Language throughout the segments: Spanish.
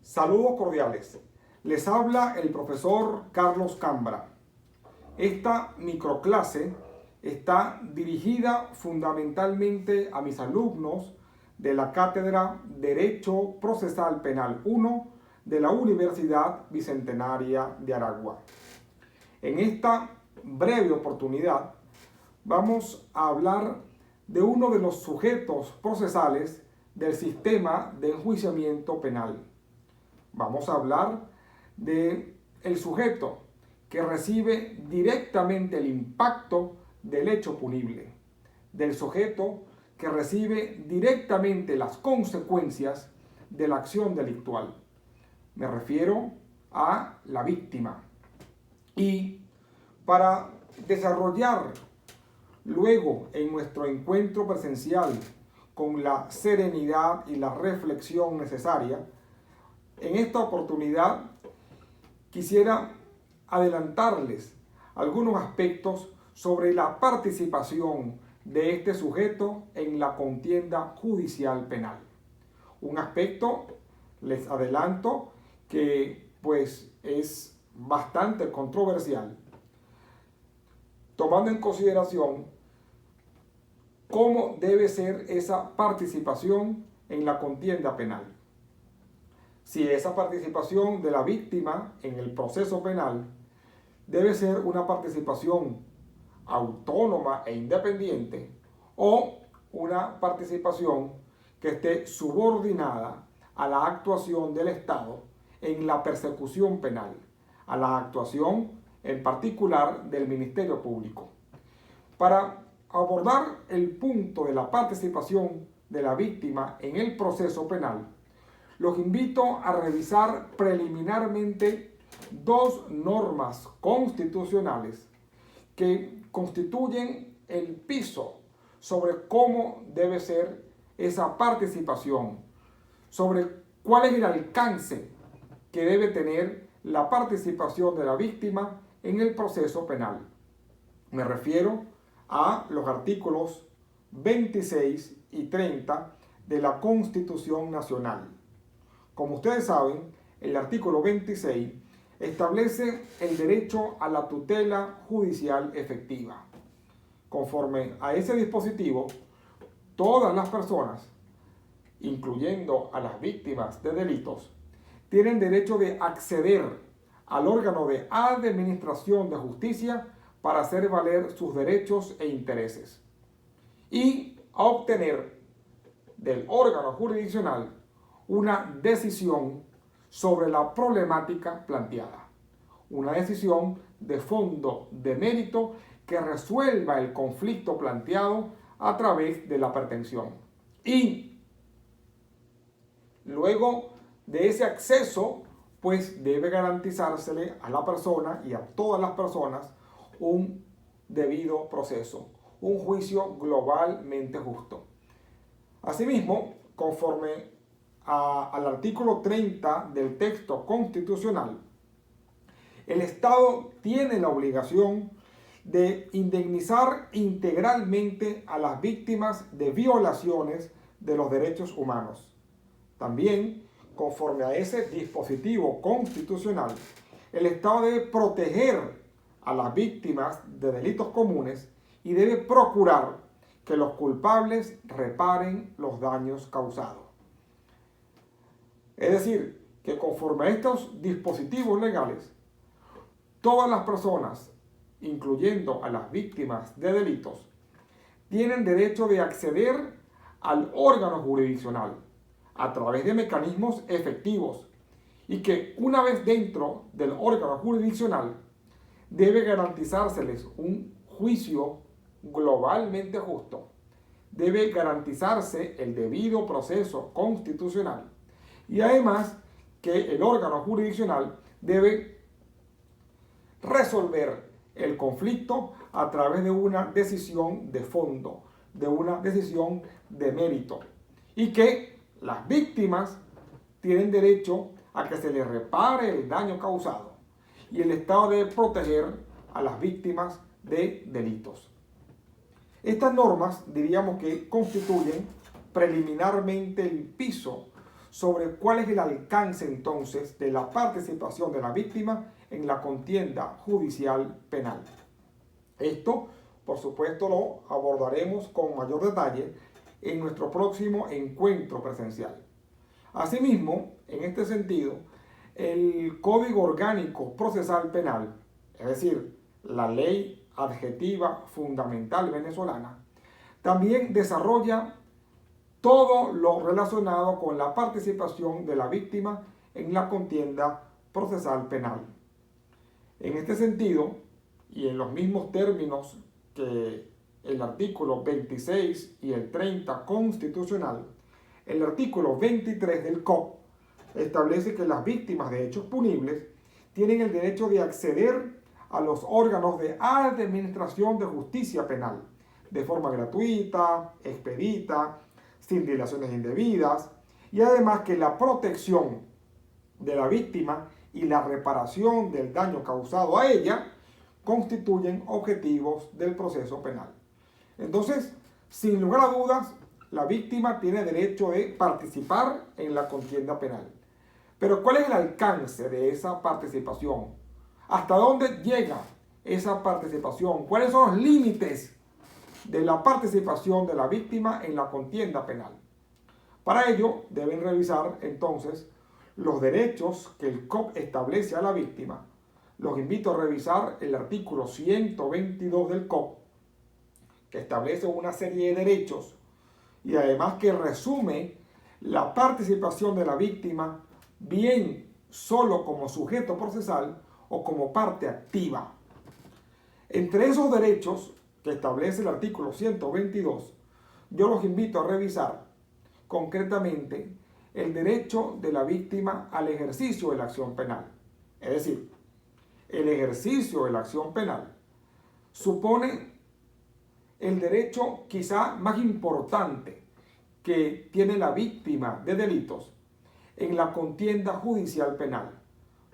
Saludos cordiales. Les habla el profesor Carlos Cambra. Esta microclase está dirigida fundamentalmente a mis alumnos de la Cátedra Derecho Procesal Penal 1 de la Universidad Bicentenaria de Aragua. En esta breve oportunidad vamos a hablar de uno de los sujetos procesales del sistema de enjuiciamiento penal. Vamos a hablar del sujeto que recibe directamente el impacto del hecho punible, del sujeto que recibe directamente las consecuencias de la acción delictual. Me refiero a la víctima. Y para desarrollar luego en nuestro encuentro presencial con la serenidad y la reflexión necesaria, en esta oportunidad quisiera adelantarles algunos aspectos sobre la participación de este sujeto en la contienda judicial penal. Un aspecto, les adelanto, que pues es bastante controversial, tomando en consideración cómo debe ser esa participación en la contienda penal. Si esa participación de la víctima en el proceso penal debe ser una participación autónoma e independiente o una participación que esté subordinada a la actuación del Estado en la persecución penal, a la actuación en particular del Ministerio Público. Para abordar el punto de la participación de la víctima en el proceso penal, los invito a revisar preliminarmente dos normas constitucionales que constituyen el piso sobre cómo debe ser esa participación, sobre cuál es el alcance que debe tener la participación de la víctima en el proceso penal. Me refiero a los artículos 26 y 30 de la Constitución Nacional. Como ustedes saben, el artículo 26 establece el derecho a la tutela judicial efectiva. Conforme a ese dispositivo, todas las personas, incluyendo a las víctimas de delitos, tienen derecho de acceder al órgano de administración de justicia para hacer valer sus derechos e intereses y a obtener del órgano jurisdiccional una decisión sobre la problemática planteada, una decisión de fondo, de mérito, que resuelva el conflicto planteado a través de la pretensión. Y luego de ese acceso, pues debe garantizársele a la persona y a todas las personas un debido proceso, un juicio globalmente justo. Asimismo, conforme al artículo 30 del texto constitucional, el Estado tiene la obligación de indemnizar integralmente a las víctimas de violaciones de los derechos humanos. También, conforme a ese dispositivo constitucional, el Estado debe proteger a las víctimas de delitos comunes y debe procurar que los culpables reparen los daños causados. Es decir, que conforme a estos dispositivos legales, todas las personas, incluyendo a las víctimas de delitos, tienen derecho de acceder al órgano jurisdiccional a través de mecanismos efectivos y que una vez dentro del órgano jurisdiccional debe garantizárseles un juicio globalmente justo, debe garantizarse el debido proceso constitucional y además que el órgano jurisdiccional debe resolver el conflicto a través de una decisión de fondo, de una decisión de mérito, y que las víctimas tienen derecho a que se les repare el daño causado y el Estado debe proteger a las víctimas de delitos. Estas normas diríamos que constituyen preliminarmente el piso sobre cuál es el alcance entonces de la participación de la víctima en la contienda judicial penal. Esto, por supuesto, lo abordaremos con mayor detalle en nuestro próximo encuentro presencial. Asimismo, en este sentido, el Código Orgánico Procesal Penal, es decir, la ley adjetiva fundamental venezolana, también desarrolla todo lo relacionado con la participación de la víctima en la contienda procesal penal. En este sentido, y en los mismos términos que el artículo 26 y el 30 constitucional, el artículo 23 del COP establece que las víctimas de hechos punibles tienen el derecho de acceder a los órganos de administración de justicia penal de forma gratuita, expedita, sin dilaciones indebidas, y además que la protección de la víctima y la reparación del daño causado a ella constituyen objetivos del proceso penal. Entonces, sin lugar a dudas, la víctima tiene derecho de participar en la contienda penal. Pero ¿cuál es el alcance de esa participación? ¿Hasta dónde llega esa participación? ¿Cuáles son los límites de la participación de la víctima en la contienda penal? Para ello, deben revisar entonces los derechos que el COP establece a la víctima. Los invito a revisar el artículo 122 del COP, que establece una serie de derechos y además que resume la participación de la víctima bien solo como sujeto procesal o como parte activa. Entre esos derechos que establece el artículo 122, yo los invito a revisar concretamente el derecho de la víctima al ejercicio de la acción penal. Es decir, el ejercicio de la acción penal supone el derecho quizá más importante que tiene la víctima de delitos en la contienda judicial penal,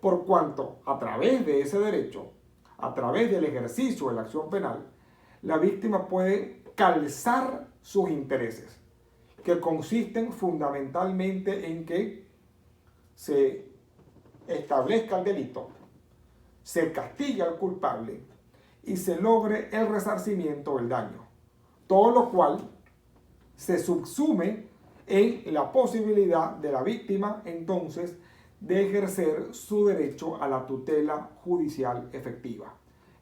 por cuanto a través de ese derecho, a través del ejercicio de la acción penal, la víctima puede calzar sus intereses, que consisten fundamentalmente en que se establezca el delito, se castigue al culpable y se logre el resarcimiento del daño. Todo lo cual se subsume en la posibilidad de la víctima entonces de ejercer su derecho a la tutela judicial efectiva.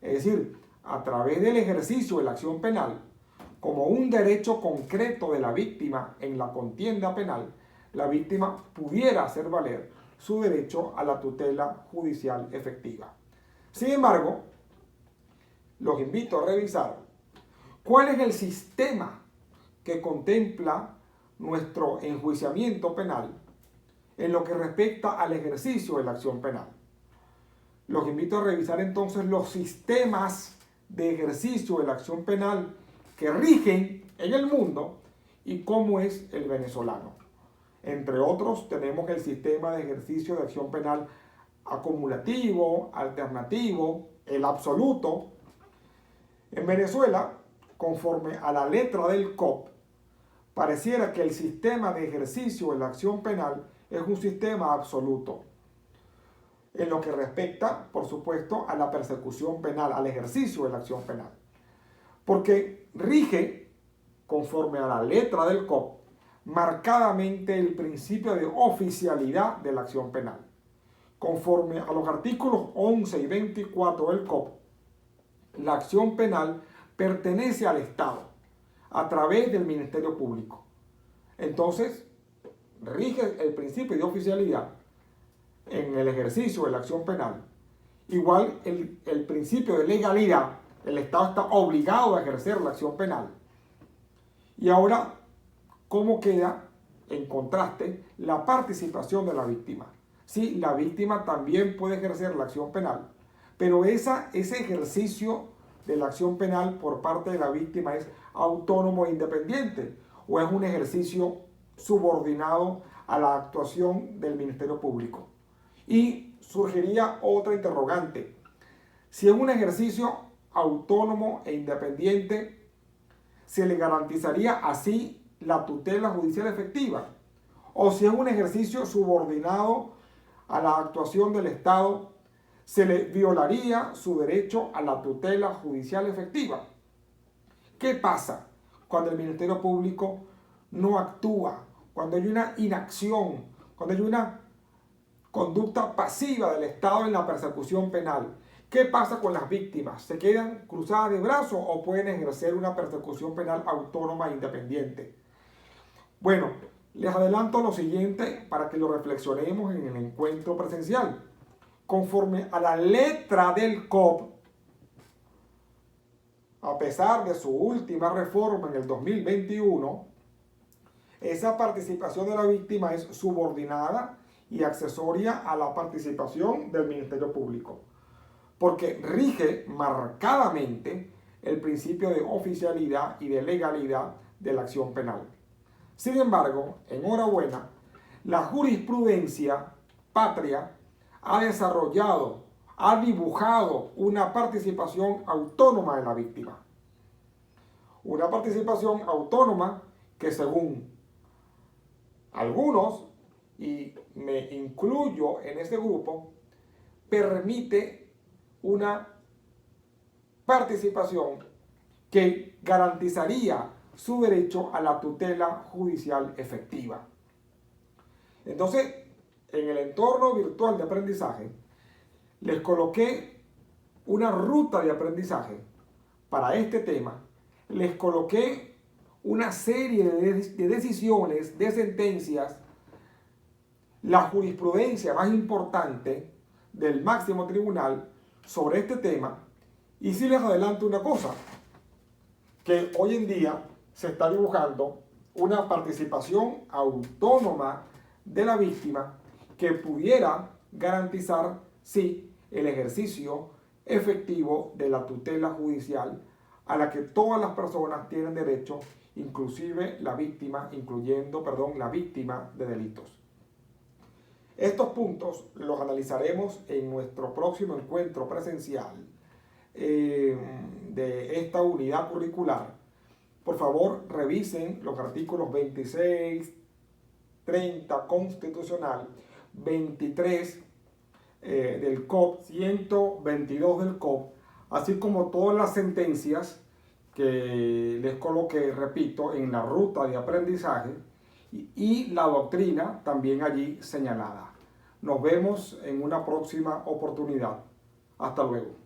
Es decir, a través del ejercicio de la acción penal, como un derecho concreto de la víctima en la contienda penal, la víctima pudiera hacer valer su derecho a la tutela judicial efectiva. Sin embargo, los invito a revisar cuál es el sistema que contempla nuestro enjuiciamiento penal en lo que respecta al ejercicio de la acción penal. Los invito a revisar entonces los sistemas de ejercicio de la acción penal que rigen en el mundo y cómo es el venezolano. Entre otros, tenemos el sistema de ejercicio de acción penal acumulativo, alternativo, el absoluto. En Venezuela, conforme a la letra del COP, pareciera que el sistema de ejercicio de la acción penal es un sistema absoluto, en lo que respecta, por supuesto, a la persecución penal, al ejercicio de la acción penal. Porque rige, conforme a la letra del COP, marcadamente el principio de oficialidad de la acción penal. Conforme a los artículos 11 y 24 del COP, la acción penal pertenece al Estado a través del Ministerio Público. Entonces, rige el principio de oficialidad en el ejercicio de la acción penal. Igual el principio de legalidad, el Estado está obligado a ejercer la acción penal. Y ahora, ¿cómo queda en contraste la participación de la víctima? Sí, la víctima también puede ejercer la acción penal, pero ese ejercicio de la acción penal por parte de la víctima es autónomo e independiente, o es un ejercicio subordinado a la actuación del Ministerio Público. Y surgiría otra interrogante. Si es un ejercicio autónomo e independiente, ¿se le garantizaría así la tutela judicial efectiva? o si es un ejercicio subordinado a la actuación del Estado, se le violaría su derecho a la tutela judicial efectiva. ¿Qué pasa cuando el Ministerio Público no actúa? Cuando hay una inacción, cuando hay una conducta pasiva del Estado en la persecución penal. ¿Qué pasa con las víctimas? ¿Se quedan cruzadas de brazos o pueden ejercer una persecución penal autónoma e independiente? Bueno, les adelanto lo siguiente para que lo reflexionemos en el encuentro presencial. Conforme a la letra del COP, a pesar de su última reforma en el 2021, esa participación de la víctima es subordinada y accesoria a la participación del Ministerio Público, porque rige marcadamente el principio de oficialidad y de legalidad de la acción penal. Sin embargo, enhorabuena, la jurisprudencia patria ha desarrollado, ha dibujado una participación autónoma de la víctima. Una participación autónoma que, según algunos, y me incluyo en ese grupo, permite una participación que garantizaría su derecho a la tutela judicial efectiva. Entonces, en el entorno virtual de aprendizaje, les coloqué una ruta de aprendizaje para este tema. Les coloqué una serie de decisiones, de sentencias, la jurisprudencia más importante del máximo tribunal sobre este tema. Y sí les adelanto una cosa, que hoy en día se está dibujando una participación autónoma de la víctima que pudiera garantizar, sí, el ejercicio efectivo de la tutela judicial a la que todas las personas tienen derecho, inclusive la víctima, la víctima de delitos. Estos puntos los analizaremos en nuestro próximo encuentro presencial de esta unidad curricular. Por favor, revisen los artículos 26, 30 constitucional, 23 del COP, 122 del COP, así como todas las sentencias que les coloqué, repito, en la ruta de aprendizaje y la doctrina también allí señalada. Nos vemos en una próxima oportunidad. Hasta luego.